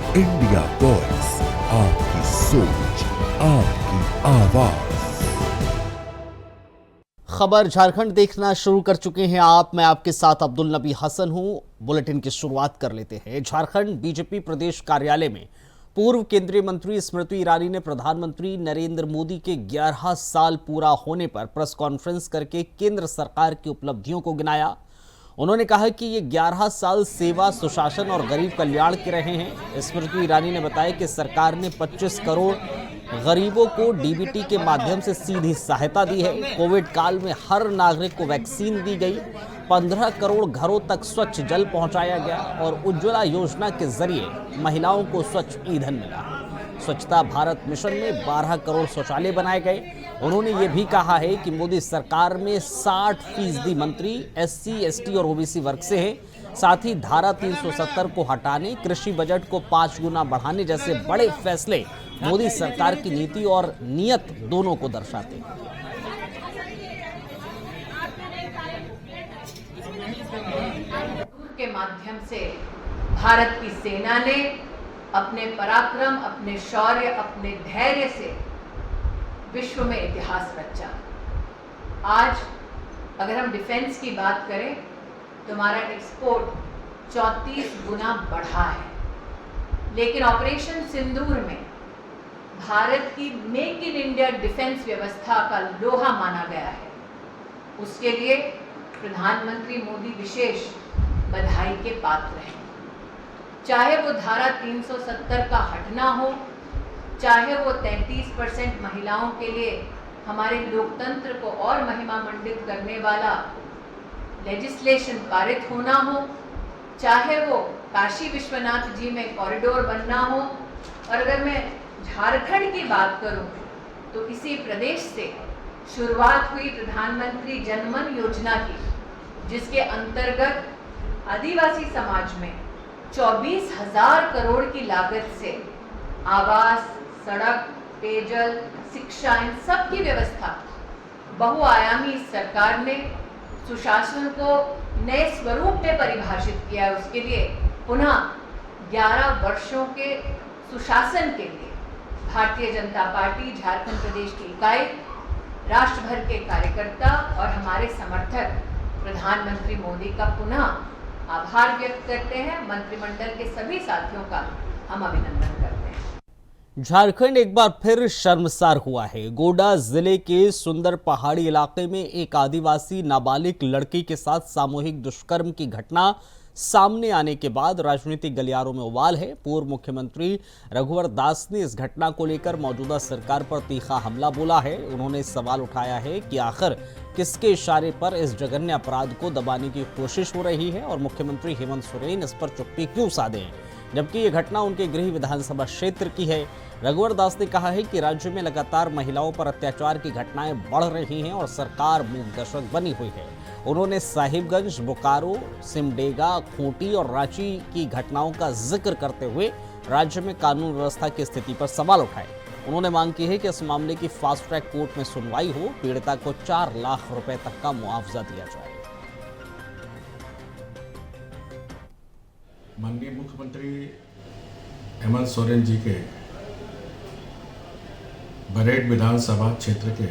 India voice, आपकी सोच, आपकी आवाज। खबर झारखंड देखना शुरू कर चुके हैं आप। मैं आपके साथ अब्दुल नबी हसन हूं। बुलेटिन की शुरुआत कर लेते हैं। झारखंड बीजेपी प्रदेश कार्यालय में पूर्व केंद्रीय मंत्री स्मृति ईरानी ने प्रधानमंत्री नरेंद्र मोदी के 11 साल पूरा होने पर प्रेस कॉन्फ्रेंस करके केंद्र सरकार की उपलब्धियों को गिनाया। उन्होंने कहा कि ये 11 साल सेवा, सुशासन और गरीब कल्याण के रहे हैं। स्मृति ईरानी ने बताया कि सरकार ने 25 करोड़ गरीबों को डीबीटी के माध्यम से सीधी सहायता दी है। कोविड काल में हर नागरिक को वैक्सीन दी गई। 15 करोड़ घरों तक स्वच्छ जल पहुंचाया गया और उज्ज्वला योजना के जरिए महिलाओं को स्वच्छ ईंधन मिला। स्वच्छता भारत मिशन में 12 करोड़ शौचालय बनाए गए। उन्होंने ये भी कहा है कि मोदी सरकार में 60% मंत्री एससी, एसटी और ओबीसी वर्ग से हैं। साथ ही धारा 370 को हटाने, कृषि बजट को 5 गुना बढ़ाने जैसे बड़े फैसले मोदी सरकार की नीति और नीयत दोनों को दर्शाते हैं। के माध्यम से भारत की सेना ने अपने पराक्रम, अपने शौर्य, अपने धैर्य से विश्व में इतिहास रचा। आज अगर हम डिफेंस की बात करें तो हमारा एक्सपोर्ट 34 गुना बढ़ा है। लेकिन ऑपरेशन सिंदूर में भारत की मेक इन इंडिया डिफेंस व्यवस्था का लोहा माना गया है। उसके लिए प्रधानमंत्री मोदी विशेष बधाई के पात्र हैं। चाहे वो धारा 370 का हटना हो, चाहे वो 33% महिलाओं के लिए हमारे लोकतंत्र को और महिमामंडित करने वाला लेजिस्लेशन पारित होना हो, चाहे वो काशी विश्वनाथ जी में कॉरिडोर बनना हो। और अगर मैं झारखंड की बात करूं तो इसी प्रदेश से शुरुआत हुई प्रधानमंत्री जनमन योजना की, जिसके अंतर्गत आदिवासी समाज में 24,000 करोड़ की लागत से आवास, सड़क, पेयजल, शिक्षा, इन सब की व्यवस्था बहुआयामी सरकार ने सुशासन को नए स्वरूप में परिभाषित किया है। उसके लिए पुनः 11 वर्षों के सुशासन के लिए भारतीय जनता पार्टी झारखंड प्रदेश की इकाई, राष्ट्र भर के कार्यकर्ता और हमारे समर्थक प्रधानमंत्री मोदी का पुनः आभार व्यक्त करते हैं। मंत्रिमंडल के सभी साथियों का हम अभिनंदन करते हैं। झारखंड एक बार फिर शर्मसार हुआ है। गोड्डा जिले के सुंदर पहाड़ी इलाके में एक आदिवासी नाबालिग लड़की के साथ सामूहिक दुष्कर्म की घटना सामने आने के बाद राजनीतिक गलियारों में उबाल है। पूर्व मुख्यमंत्री रघुवर दास ने इस घटना को लेकर मौजूदा सरकार पर तीखा हमला बोला है। उन्होंने सवाल उठाया है कि आखिर किसके इशारे पर इस जघन्य अपराध को दबाने की कोशिश हो रही है और मुख्यमंत्री हेमंत सोरेन इस पर चुप्पी क्यों साधे हैं, जबकि ये घटना उनके गृह विधानसभा क्षेत्र की है। रघुवर दास ने कहा है कि राज्य में लगातार महिलाओं पर अत्याचार की घटनाएं बढ़ रही हैं और सरकार मूकदर्शक बनी हुई है। उन्होंने साहिबगंज, बोकारो, सिमडेगा, खूंटी और रांची की घटनाओं का जिक्र करते हुए राज्य में कानून व्यवस्था की स्थिति पर सवाल उठाए। उन्होंने मांग की है कि इस मामले की फास्ट ट्रैक कोर्ट में सुनवाई हो, पीड़िता को 4 लाख रुपए तक का मुआवजा दिया जाए। माननीय मुख्यमंत्री हेमंत सोरेन जी के बरेड विधानसभा क्षेत्र के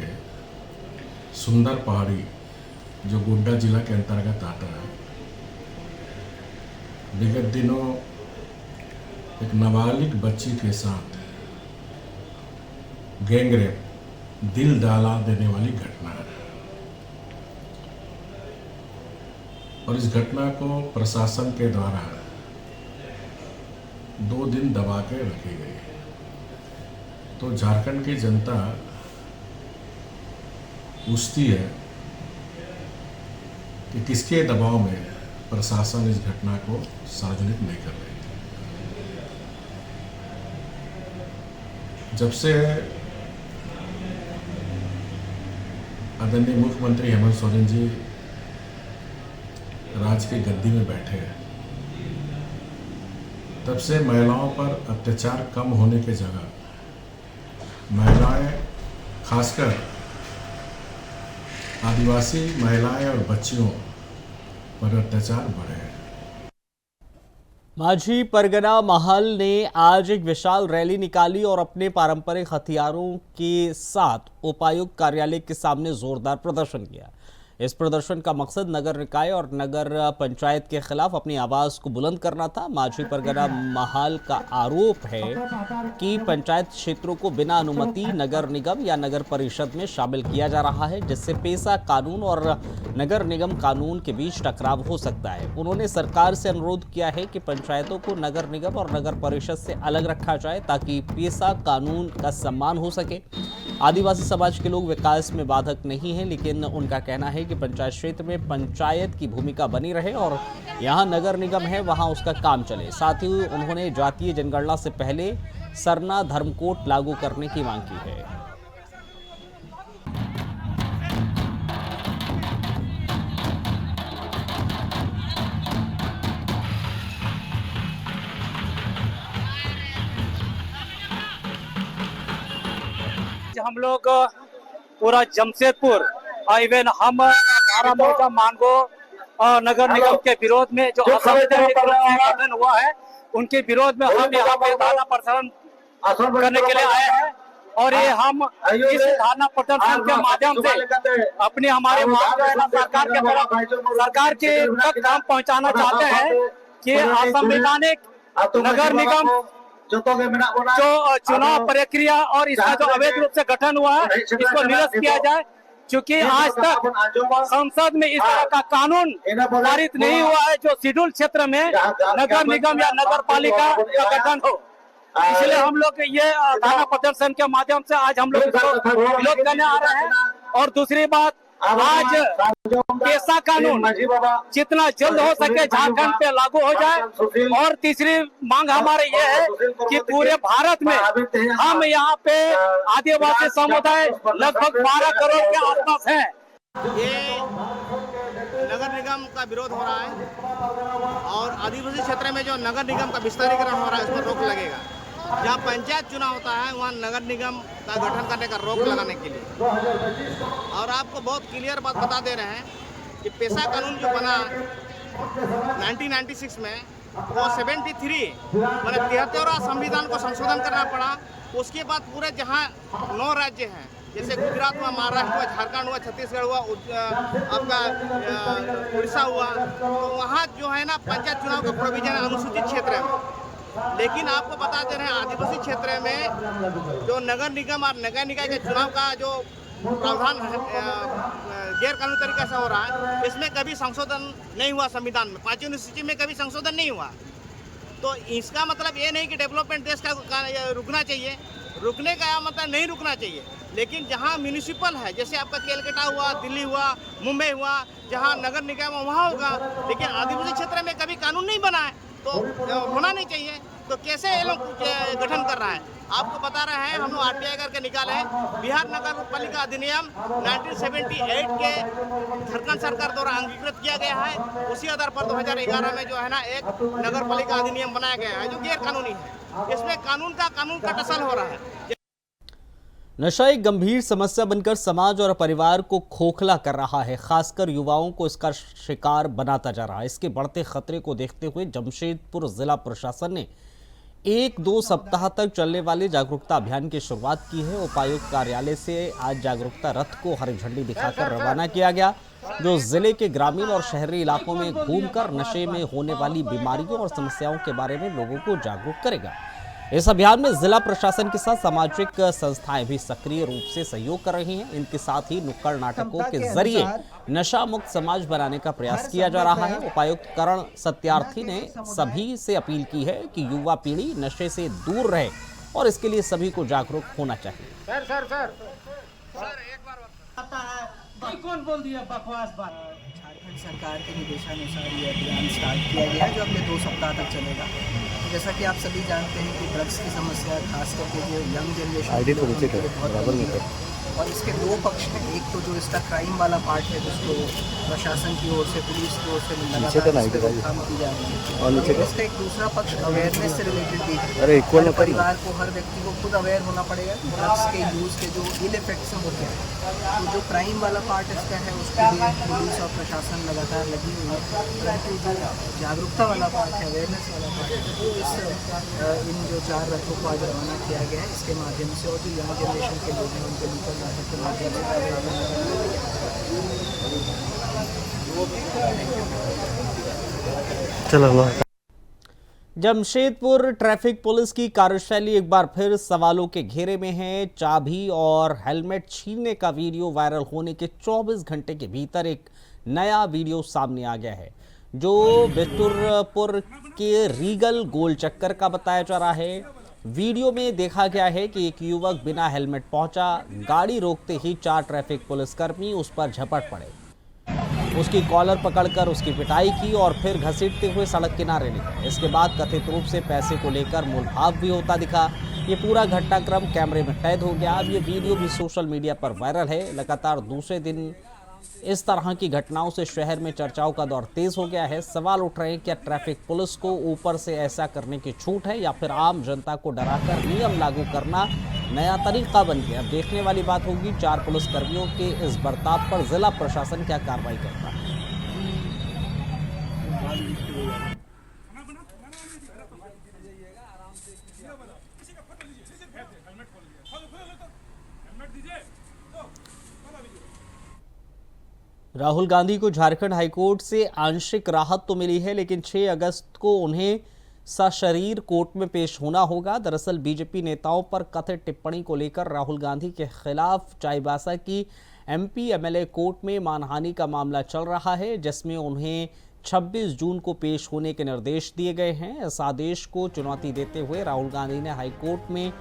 सुंदर पहाड़ी, जो गोड्डा जिला के अंतर्गत आता है, विगत दिनों एक नाबालिग बच्ची के साथ गैंगरेप, दिल दहला देने वाली घटना है। और इस घटना को प्रशासन के द्वारा 2 दिन दबा के रखी गई। तो झारखंड की जनता पूछती है कि किसके दबाव में प्रशासन इस घटना को सार्वजनिक नहीं कर रही है। जब से आदरणीय मुख्यमंत्री हेमंत सोरेन जी राज की गद्दी में बैठे हैं, तब से महिलाओं पर अत्याचार कम होने के जगह महिलाएं, खासकर आदिवासी महिलाएं और बच्चियों पर अत्याचार बढ़े हैं। माझी परगना महल ने आज एक विशाल रैली निकाली और अपने पारंपरिक हथियारों के साथ उपायुक्त कार्यालय के सामने जोरदार प्रदर्शन किया। इस प्रदर्शन का मकसद नगर निकाय और नगर पंचायत के खिलाफ अपनी आवाज को बुलंद करना था। माझी परगना महल का आरोप है कि पंचायत क्षेत्रों को बिना अनुमति नगर निगम या नगर परिषद में शामिल किया जा रहा है, जिससे पेशा कानून और नगर निगम कानून के बीच टकराव हो सकता है। उन्होंने सरकार से अनुरोध किया है कि पंचायतों को नगर निगम और नगर परिषद से अलग रखा जाए ताकि पेशा कानून का सम्मान हो सके। आदिवासी समाज के लोग विकास में बाधक नहीं हैं, लेकिन उनका कहना है कि पंचायत क्षेत्र में पंचायत की भूमिका बनी रहे और यहां नगर निगम है वहां उसका काम चले। साथ ही उन्होंने जातीय जनगणना से पहले सरना धर्म कोड लागू करने की मांग की है। हम लोग पूरा जमशेदपुर इवन हम बारह मौजा मानगो नगर निगम के विरोध में जो असंवैधानिक गठन हुआ है उनके विरोध में हम यहाँ पे धरना प्रदर्शन करने के लिए आए हैं। और ये हम इस धरना प्रदर्शन के माध्यम से अपनी हमारे मांग जो है ना सरकार के तक काम पहुँचाना चाहते हैं कि असंवैधानिक नगर निगम जो चुनाव प्रक्रिया और इसका जो अवैध रूप से गठन हुआ है इसको निरस्त किया जाए, क्योंकि आज तक संसद में इस तरह का कानून पारित नहीं हुआ है जो शेड्यूल क्षेत्र में नगर निगम या नगर पालिका का गठन हो। इसलिए हम लोग ये धरना प्रदर्शन के माध्यम से आज हम लोग इसको विरोध करने आ रहे हैं। और दूसरी बात, आज पेशा कानून जितना जल्द हो सके झारखंड पे लागू हो जाए। और तीसरी मांग हमारे ये है कि पूरे भारत में हम यहाँ पे आदिवासी समुदाय लगभग 12 करोड़ के आसपास हैं। ये नगर निगम का विरोध हो रहा है और आदिवासी क्षेत्र में जो नगर निगम का विस्तारीकरण हो रहा है उस पर रोक लगेगा। जहाँ पंचायत चुनाव होता है वहाँ नगर निगम का गठन करने का रोक लगाने के लिए। और आपको बहुत क्लियर बात बता दे रहे हैं कि पेशा कानून जो बना 1996 में वो 73 मतलब 73वां संविधान को संशोधन करना पड़ा। उसके बाद पूरे जहाँ 9 राज्य हैं जैसे गुजरात हुआ, महाराष्ट्र हुआ, झारखंड हुआ, छत्तीसगढ़ हुआ, आपका उड़ीसा हुआ, तो वहाँ जो है ना पंचायत चुनाव का प्रोविजन अनुसूचित क्षेत्र है। लेकिन आपको बता दे रहे हैं आदिवासी क्षेत्र में जो नगर निगम और नगर निकाय के चुनाव का जो प्रावधान गैर कानूनी तरीके से हो रहा है, इसमें कभी संशोधन नहीं हुआ। संविधान में 5वीं अनुसूची में कभी संशोधन नहीं हुआ। तो इसका मतलब ये नहीं कि डेवलपमेंट देश का रुकना चाहिए, रुकने का मतलब नहीं रुकना चाहिए। लेकिन जहाँ म्यूनिसिपल है जैसे आपका केलकटा हुआ, दिल्ली हुआ, मुंबई हुआ, जहाँ नगर निगम वहाँ होगा। लेकिन आदिवासी क्षेत्र में कभी कानून नहीं बना है तो होना नहीं चाहिए। तो कैसे ये लोग गठन कर रहा है? आपको बता रहे हैं, हम लोग RTI करके निकाले हैं। बिहार नगर पालिका अधिनियम 1978 के झारखंड सरकार द्वारा अंगीकृत किया गया है। उसी आधार पर 2011 में जो है ना एक नगर पालिका अधिनियम बनाया गया है जो गैर कानूनी है। इसमें कानून का टसल हो रहा है। नशा एक गंभीर समस्या बनकर समाज और परिवार को खोखला कर रहा है, खासकर युवाओं को इसका शिकार बनाता जा रहा है। इसके बढ़ते खतरे को देखते हुए जमशेदपुर जिला प्रशासन ने 1-2 सप्ताह तक चलने वाले जागरूकता अभियान की शुरुआत की है। उपायुक्त कार्यालय से आज जागरूकता रथ को हरी झंडी दिखाकर रवाना किया गया, जो जिले के ग्रामीण और शहरी इलाकों में घूमकर नशे में होने वाली बीमारियों और समस्याओं के बारे में लोगों को जागरूक करेगा। इस अभियान में जिला प्रशासन के साथ सामाजिक संस्थाएं भी सक्रिय रूप से सहयोग कर रही हैं। इनके साथ ही नुक्कड़ नाटकों के जरिए नशा मुक्त समाज बनाने का प्रयास किया जा रहा है। उपायुक्त करण सत्यार्थी ने सभी से अपील की है कि युवा पीढ़ी नशे से दूर रहे और इसके लिए सभी को जागरूक होना चाहिए। एक बार कौन बोल दिया बकवास बात? झारखंड सरकार के निर्देशानुसार ये अभियान स्टार्ट किया गया है जो अगले 2 सप्ताह तक चलेगा। तो जैसा कि आप सभी जानते हैं कि ड्रग्स की समस्या खास करके जो यंग जनरेशन बहुत और इसके दो पक्ष हैं। एक तो जो इसका क्राइम वाला पार्ट है, जिसको प्रशासन की ओर से, पुलिस की ओर से लगातार इस पे रोकथाम की जा रही है, और इसका एक दूसरा पक्ष अवेयरनेस से रिलेटेड भी है। हर परिवार को, हर व्यक्ति को खुद अवेयर होना पड़ेगा कि ड्रग्स के यूज़ के जो इल इफेक्ट्स हैं वो क्या है। तो जो क्राइम वाला पार्ट इसका है उसके लिए पुलिस और प्रशासन लगातार लगी हुई है, परंतु जो जागरूकता वाला पार्ट है, अवेयरनेस वाला पार्ट है, वो इन जो 4 रथों को आज रवाना किया गया है, इसके माध्यम से, और जो यंग जनरेशन के लोग हैं उनके ऊपर नाटक के माध्यम से जमशेदपुर ट्रैफिक पुलिस की कार्यशैली एक बार फिर सवालों के घेरे में है। चाबी और हेलमेट छीनने का वीडियो वायरल होने के 24 घंटे के भीतर एक नया वीडियो सामने आ गया है, जो बितुरपुर के रीगल गोल चक्कर का बताया जा रहा है। वीडियो में देखा गया है कि एक युवक बिना हेलमेट पहुंचा, गाड़ी रोकते ही 4 ट्रैफिक पुलिसकर्मी उस पर झपट पड़े, उसकी कॉलर पकड़कर उसकी पिटाई की और फिर घसीटते हुए सड़क किनारे ले गए। इसके बाद कथित रूप से पैसे को लेकर मोलभाव भी होता दिखा। ये पूरा घटनाक्रम कैमरे में कैद हो गया। अब ये वीडियो भी सोशल मीडिया पर वायरल है। लगातार दूसरे दिन इस तरह की घटनाओं से शहर में चर्चाओं का दौर तेज हो गया है। सवाल उठ रहे हैं, क्या ट्रैफिक पुलिस को ऊपर से ऐसा करने की छूट है या फिर आम जनता को डराकर नियम लागू करना नया तरीका बन गया। अब देखने वाली बात होगी 4 पुलिसकर्मियों के इस बर्ताव पर जिला प्रशासन क्या कार्रवाई करता है। राहुल गांधी को झारखंड हाईकोर्ट से आंशिक राहत तो मिली है, लेकिन 6 अगस्त को उन्हें सशरीर कोर्ट में पेश होना होगा। दरअसल बीजेपी नेताओं पर कथित टिप्पणी को लेकर राहुल गांधी के खिलाफ चाईबासा की एमपी एमएलए कोर्ट में मानहानि का मामला चल रहा है, जिसमें उन्हें 26 जून को पेश होने के निर्देश दिए गए हैं। इस आदेश को चुनौती देते हुए राहुल गांधी ने हाईकोर्ट में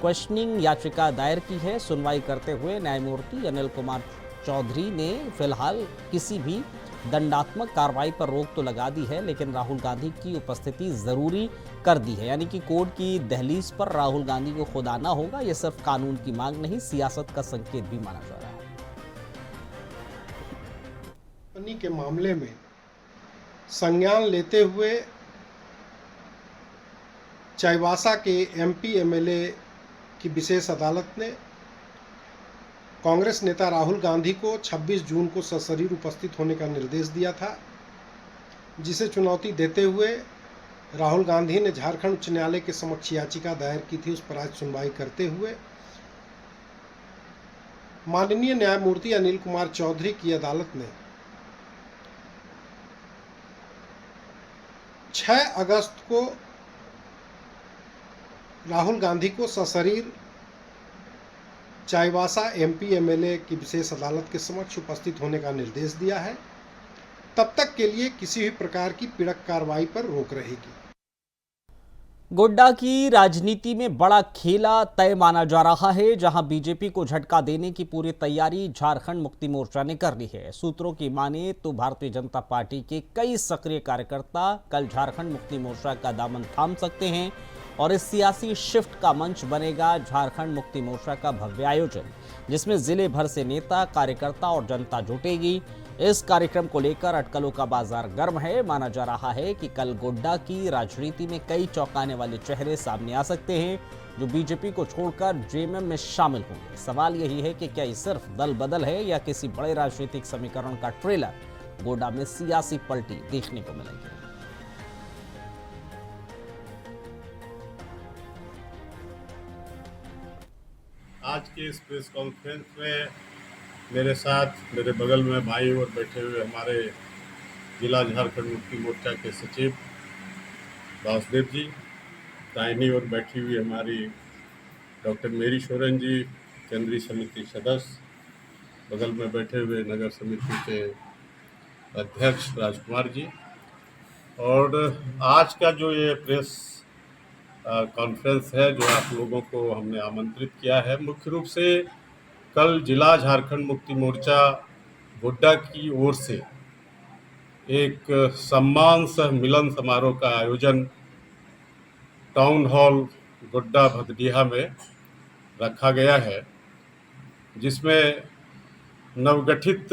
क्वेश्चनिंग याचिका दायर की है। सुनवाई करते हुए न्यायमूर्ति अनिल कुमार चौधरी ने फिलहाल किसी भी दंडात्मक कार्रवाई पर रोक तो लगा दी है, लेकिन राहुल गांधी की उपस्थिति जरूरी कर दी है। यानी कि कोर्ट की दहलीज पर राहुल गांधी को खुद आना होगा। यह सिर्फ कानून की मांग नहीं, सियासत का संकेत भी माना जा रहा है। कंपनी के मामले में संज्ञान लेते हुए चाईबासा के एमपी एमएलए की विशेष अदालत ने कांग्रेस नेता राहुल गांधी को 26 जून को सशरीर उपस्थित होने का निर्देश दिया था, जिसे चुनौती देते हुए राहुल गांधी ने झारखंड उच्च न्यायालय के समक्ष याचिका दायर की थी। उस पर आज सुनवाई करते हुए माननीय न्यायमूर्ति अनिल कुमार चौधरी की अदालत ने 6 अगस्त को राहुल गांधी को सशरीर चाईबासा एमपी एमएलए की विशेष अदालत के समक्ष उपस्थित होने का निर्देश दिया है। तब तक के लिए किसी भी प्रकार की पीड़क कार्रवाई पर रोक रहेगी। गोड्डा की राजनीति में बड़ा खेला तय माना जा रहा है, जहां बीजेपी को झटका देने की पूरी तैयारी झारखंड मुक्ति मोर्चा ने कर ली है। सूत्रों की माने तो भारतीय जनता पार्टी के कई सक्रिय कार्यकर्ता कल झारखंड मुक्ति मोर्चा का दामन थाम सकते हैं और इस सियासी शिफ्ट का मंच बनेगा झारखंड मुक्ति मोर्चा का भव्य आयोजन, जिसमें जिले भर से नेता, कार्यकर्ता और जनता जुटेगी। इस कार्यक्रम को लेकर अटकलों का बाजार गर्म है। माना जा रहा है कि कल गोड्डा की राजनीति में कई चौंकाने वाले चेहरे सामने आ सकते हैं, जो बीजेपी को छोड़कर जेएमएम में शामिल होंगे। सवाल यही है कि क्या ये सिर्फ दल बदल है या किसी बड़े राजनीतिक समीकरण का ट्रेलर गोड्डा में सियासी पलटी देखने को मिलेगी। आज के इस प्रेस कॉन्फ्रेंस में मेरे साथ मेरे बगल में भाई और बैठे हुए हमारे जिला झारखंड मुक्ति मोर्चा के सचिव वासुदेव जी, दाहिनी ओर बैठी हुई हमारी डॉक्टर मेरी सोरेन जी, केंद्रीय समिति सदस्य, बगल में बैठे हुए नगर समिति के अध्यक्ष राजकुमार जी। और आज का जो ये प्रेस कॉन्फ्रेंस है, जो आप लोगों को हमने आमंत्रित किया है, मुख्य रूप से कल जिला झारखंड मुक्ति मोर्चा गोड्डा की ओर से एक सम्मान सह मिलन समारोह का आयोजन टाउन हॉल गोड्डा भदडीहा में रखा गया है। जिसमें नवगठित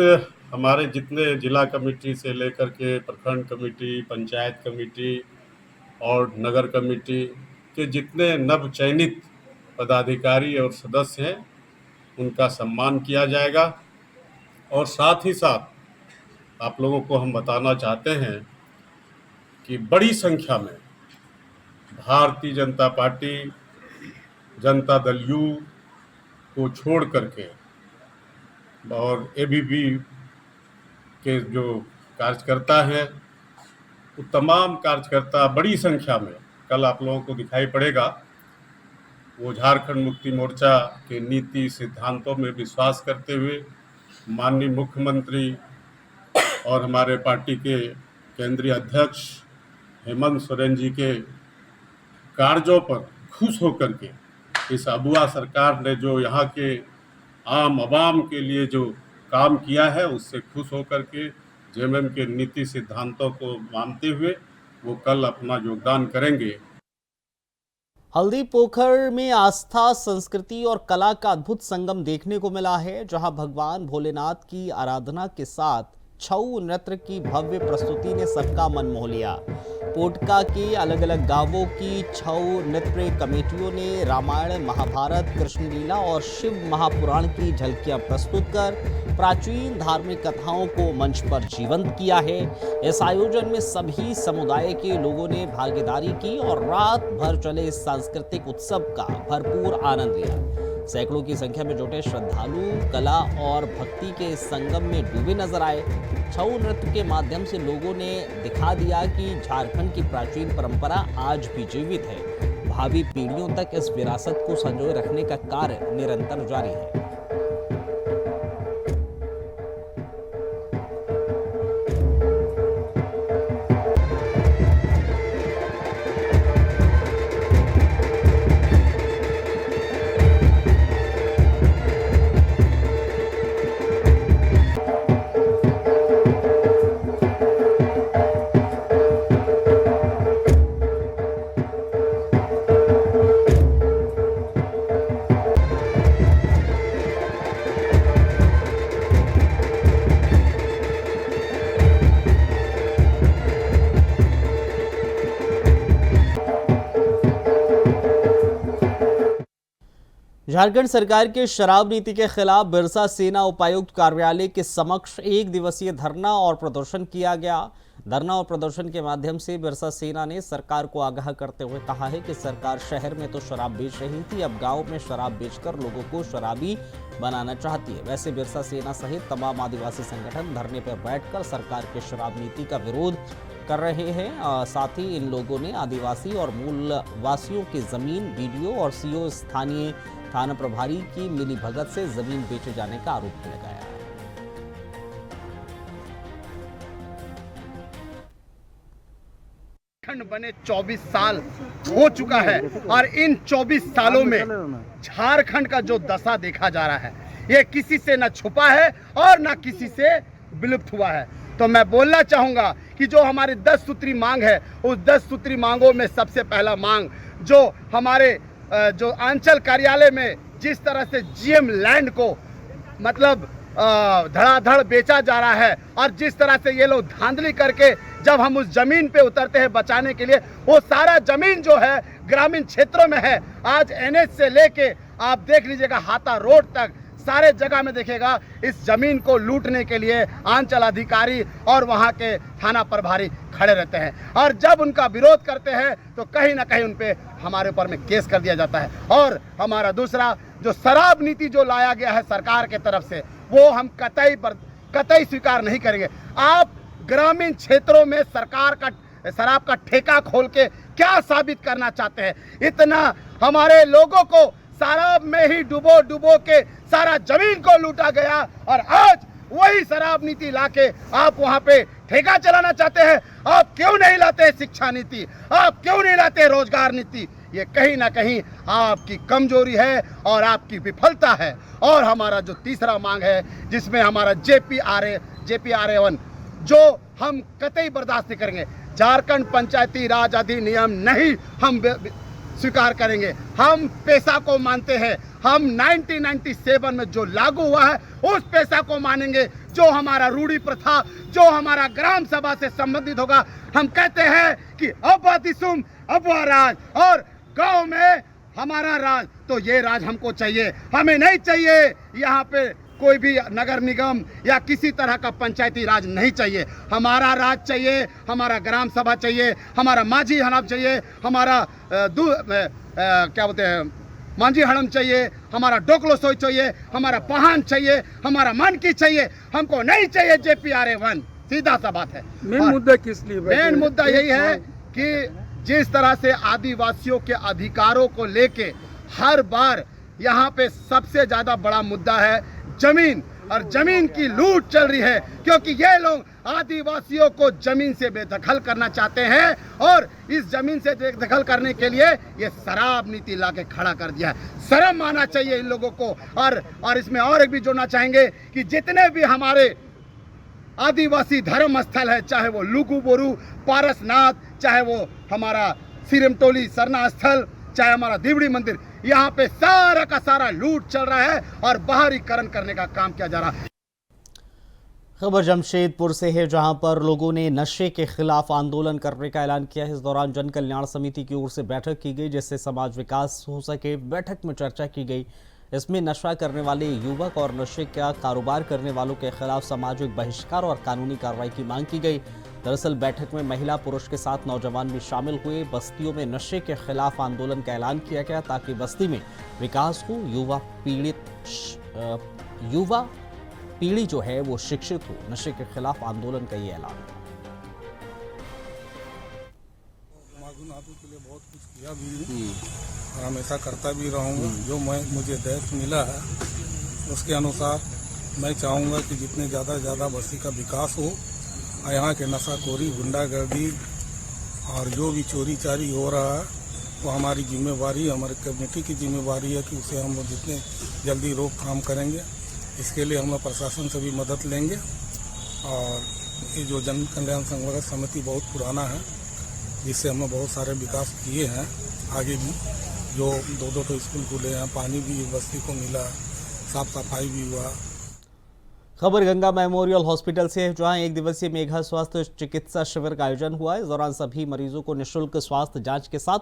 हमारे जितने जिला कमेटी से लेकर के प्रखंड कमेटी, पंचायत कमेटी और नगर कमेटी के जितने नव चयनित पदाधिकारी और सदस्य हैं उनका सम्मान किया जाएगा। और साथ ही साथ आप लोगों को हम बताना चाहते हैं कि बड़ी संख्या में भारतीय जनता पार्टी, जनता दल यू को छोड़ करके और एबीवी के जो कार्यकर्ता हैं वो तमाम कार्यकर्ता बड़ी संख्या में कल आप लोगों को दिखाई पड़ेगा। वो झारखंड मुक्ति मोर्चा के नीति सिद्धांतों में विश्वास करते हुए माननीय मुख्यमंत्री और हमारे पार्टी के केंद्रीय अध्यक्ष हेमंत सोरेन जी के कार्यों पर खुश होकर के इस अबुआ सरकार ने जो यहाँ के आम आवाम के लिए जो काम किया है उससे खुश होकर के जेएमएम के नीति सिद्धांतों को मानते हुए वो कल अपना योगदान करेंगे। हल्दी पोखर में आस्था, संस्कृति और कला का अद्भुत संगम देखने को मिला है, जहां भगवान भोलेनाथ की आराधना के साथ छऊ नृत्य की भव्य प्रस्तुति ने सबका मन मोह लिया। पोटका के अलग अलग गांवों की छऊ नृत्य कमेटियों ने रामायण, महाभारत, कृष्ण लीला और शिव महापुराण की झलकियां प्रस्तुत कर प्राचीन धार्मिक कथाओं को मंच पर जीवंत किया है। इस आयोजन में सभी समुदाय के लोगों ने भागीदारी की और रात भर चले इस सांस्कृतिक उत्सव का भरपूर आनंद लिया। सैकड़ों की संख्या में जुटे श्रद्धालु कला और भक्ति के इस संगम में डूबे नजर आए। छऊ नृत्य के माध्यम से लोगों ने दिखा दिया कि झारखंड की प्राचीन परंपरा आज भी जीवित है। भावी पीढ़ियों तक इस विरासत को संजोए रखने का कार्य निरंतर जारी है। झारखंड सरकार के शराब नीति के खिलाफ बिरसा सेना उपायुक्त कार्यालय के समक्ष एक दिवसीय धरना और प्रदर्शन किया गया। धरना और प्रदर्शन के माध्यम से बिरसा सेना ने सरकार को आगाह करते हुए कहा है कि सरकार शहर में तो शराब बेच रही थी, अब गांव में शराब बेचकर लोगों को शराबी बनाना चाहती है। वैसे बिरसा सेना सहित तमाम आदिवासी संगठन धरने पर बैठकर सरकार के शराब नीति का विरोध कर रहे हैं। साथ ही इन लोगों ने आदिवासी और मूल वासियों की जमीन, बीडीओ और सीओ स्थानीय थाना प्रभारी की मिलीभगत से जमीन बेचे जाने का आरोप भी लगाया है। झारखंड बने 24 साल हो चुका है और इन 24 सालों में झारखंड का जो दशा देखा जा रहा है ये किसी से न छुपा है और न किसी से विलुप्त हुआ है। तो मैं बोलना चाहूंगा कि जो हमारी 10 सूत्री मांग है उस 10 सूत्री मांगों में सबसे पहला मांग जो हमारे जो अंचल कार्यालय में जिस तरह से जीएम लैंड को मतलब धड़ाधड़ बेचा जा रहा है और जिस तरह से ये लोग धांधली करके जब हम उस जमीन पे उतरते हैं बचाने के लिए, वो सारा जमीन जो है ग्रामीण क्षेत्रों में है। आज एनएच से लेके आप देख लीजिएगा हाथा रोड तक सारे जगह में देखेगा इस जमीन को लूटने के लिए अंचल अधिकारी और वहां के थाना प्रभारी खड़े रहते हैं और जब उनका विरोध करते हैं तो कहीं ना कहीं उन पे हमारे ऊपर में केस कर दिया जाता है। और हमारा दूसरा जो शराब नीति जो लाया गया है सरकार के तरफ से वो हम कतई स्वीकार नहीं करेंगे। आप ग्रामीण क्षेत्रों में सरकार का शराब का ठेका खोल के क्या साबित करना चाहते हैं? इतना हमारे लोगों को शराब में ही डुबो के सारा जमीन को लूटा गया और आज वही शराब नीति लाके आप वहां पे ठेका चलाना चाहते हैं। आप क्यों नहीं लाते शिक्षा नीति? आप क्यों नहीं लाते रोजगार नीति? ये कहीं ना कहीं आपकी कमजोरी है और आपकी विफलता है। और हमारा जो तीसरा मांग है जिसमें हमारा JPRA1 जो हम कतई बर्दाश्त नहीं करेंगे। झारखंड पंचायती राज अधिनियम नहीं हम स्वीकार करेंगे। हम पेशा को मानते हैं। हम 1997 में जो लागू हुआ है उस पेशा को मानेंगे, जो हमारा रूढ़ी प्रथा, जो हमारा ग्राम सभा से संबंधित होगा। हम कहते हैं कि अबादिसुम अबवा राज, और गांव में हमारा राज। तो ये राज हमको चाहिए। हमें नहीं चाहिए यहाँ पे कोई भी नगर निगम या किसी तरह का पंचायती राज नहीं चाहिए। हमारा राज चाहिए, हमारा ग्राम सभा चाहिए, हमारा माझी हड़प चाहिए, हमारा क्या बोलते हैं मांझी हड़म चाहिए, हमारा डोकलो सोई चाहिए, हमारा पहान चाहिए, हमारा मन की चाहिए। हमको नहीं चाहिए JPRA1। सीधा सा बात है। मेन मुद्दा किस लिए? मेन मुद्दा यही है कि जिस तरह से आदिवासियों के अधिकारों को लेके हर बार यहाँ पे सबसे ज्यादा बड़ा मुद्दा है जमीन, और जमीन की लूट चल रही है, क्योंकि ये लोग आदिवासियों को जमीन से बेदखल करना चाहते हैं, और इस जमीन से बेदखल करने के लिए ये शराब नीति लाके खड़ा कर दिया है। शर्म आना चाहिए इन लोगों को। और इसमें और एक भी जोड़ना चाहेंगे कि जितने भी हमारे आदिवासी धर्म स्थल है, चाहे वो लुगुबुरु, पारसनाथ, चाहे वो हमारा सिरमटोली सरना स्थल, चाहे हमारा दिवड़ी मंदिर, यहाँ पे सारा का सारा लूट चल रहा है और बाहरीकरण करने का काम किया जा रहा है। खबर जमशेदपुर से है, जहां पर लोगों ने नशे के खिलाफ आंदोलन करने का ऐलान किया है। इस दौरान जन कल्याण समिति की ओर से बैठक की गई, जिससे समाज विकास हो सके। बैठक में चर्चा की गई। इसमें नशा करने वाले युवक और नशे का कारोबार करने वालों के खिलाफ सामाजिक बहिष्कार और कानूनी कार्रवाई की मांग की गई। दरअसल बैठक में महिला पुरुष के साथ नौजवान भी शामिल हुए। बस्तियों में नशे के खिलाफ आंदोलन का ऐलान किया गया, ताकि बस्ती में विकास हो, युवा पीढ़ी जो है वो शिक्षित हो। नशे के खिलाफ आंदोलन का ये ऐलान। के लिए बहुत कुछ किया भी और हमेशा करता भी रहूँगा। जो मुझे दायित्व मिला है उसके अनुसार मैं चाहूँगा कि जितने ज़्यादा से ज़्यादा बस्ती का विकास हो। यहाँ के नशाखोरी, गुंडागर्दी और जो भी चोरी चारी हो रहा है वो हमारी जिम्मेवारी, हमारे कमेटी की जिम्मेवारी है कि उसे हम जितने जल्दी रोकथाम करेंगे। इसके लिए हम प्रशासन से भी मदद लेंगे। और ये जो जन कल्याण संघर्ष समिति बहुत पुराना है, जिससे हमने बहुत सारे विकास किए हैं। आगे भी जो दो तो स्कूल खुले हैं, पानी भी बस्ती को मिला, साफ सफाई भी हुआ। खबर गंगा मेमोरियल हॉस्पिटल से है, जहां एक दिवसीय मेघा स्वास्थ्य चिकित्सा शिविर का आयोजन हुआ। इस दौरान सभी मरीजों को निःशुल्क स्वास्थ्य जांच के साथ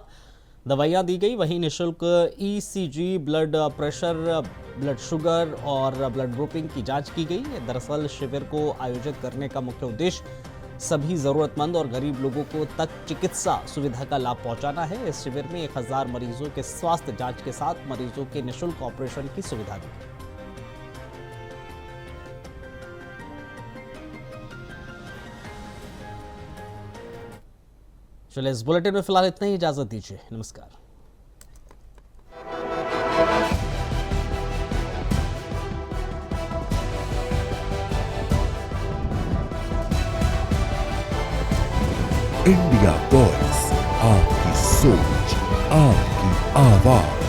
दवाइयां दी गई। वहीं निःशुल्क ECG, blood pressure, blood sugar और ब्लड ग्रुपिंग की जांच की गई। दरअसल शिविर को आयोजित करने का मुख्य उद्देश्य सभी जरूरतमंद और गरीब लोगों को तक चिकित्सा सुविधा का लाभ पहुंचाना है। इस शिविर में 1000 मरीजों के स्वास्थ्य जांच के साथ मरीजों के निःशुल्क ऑपरेशन की सुविधा दी। चलिए, इस बुलेटिन में फिलहाल इतना ही। इजाजत दीजिए। नमस्कार। इंडिया वॉइस, आपकी सोच, आपकी आवाज।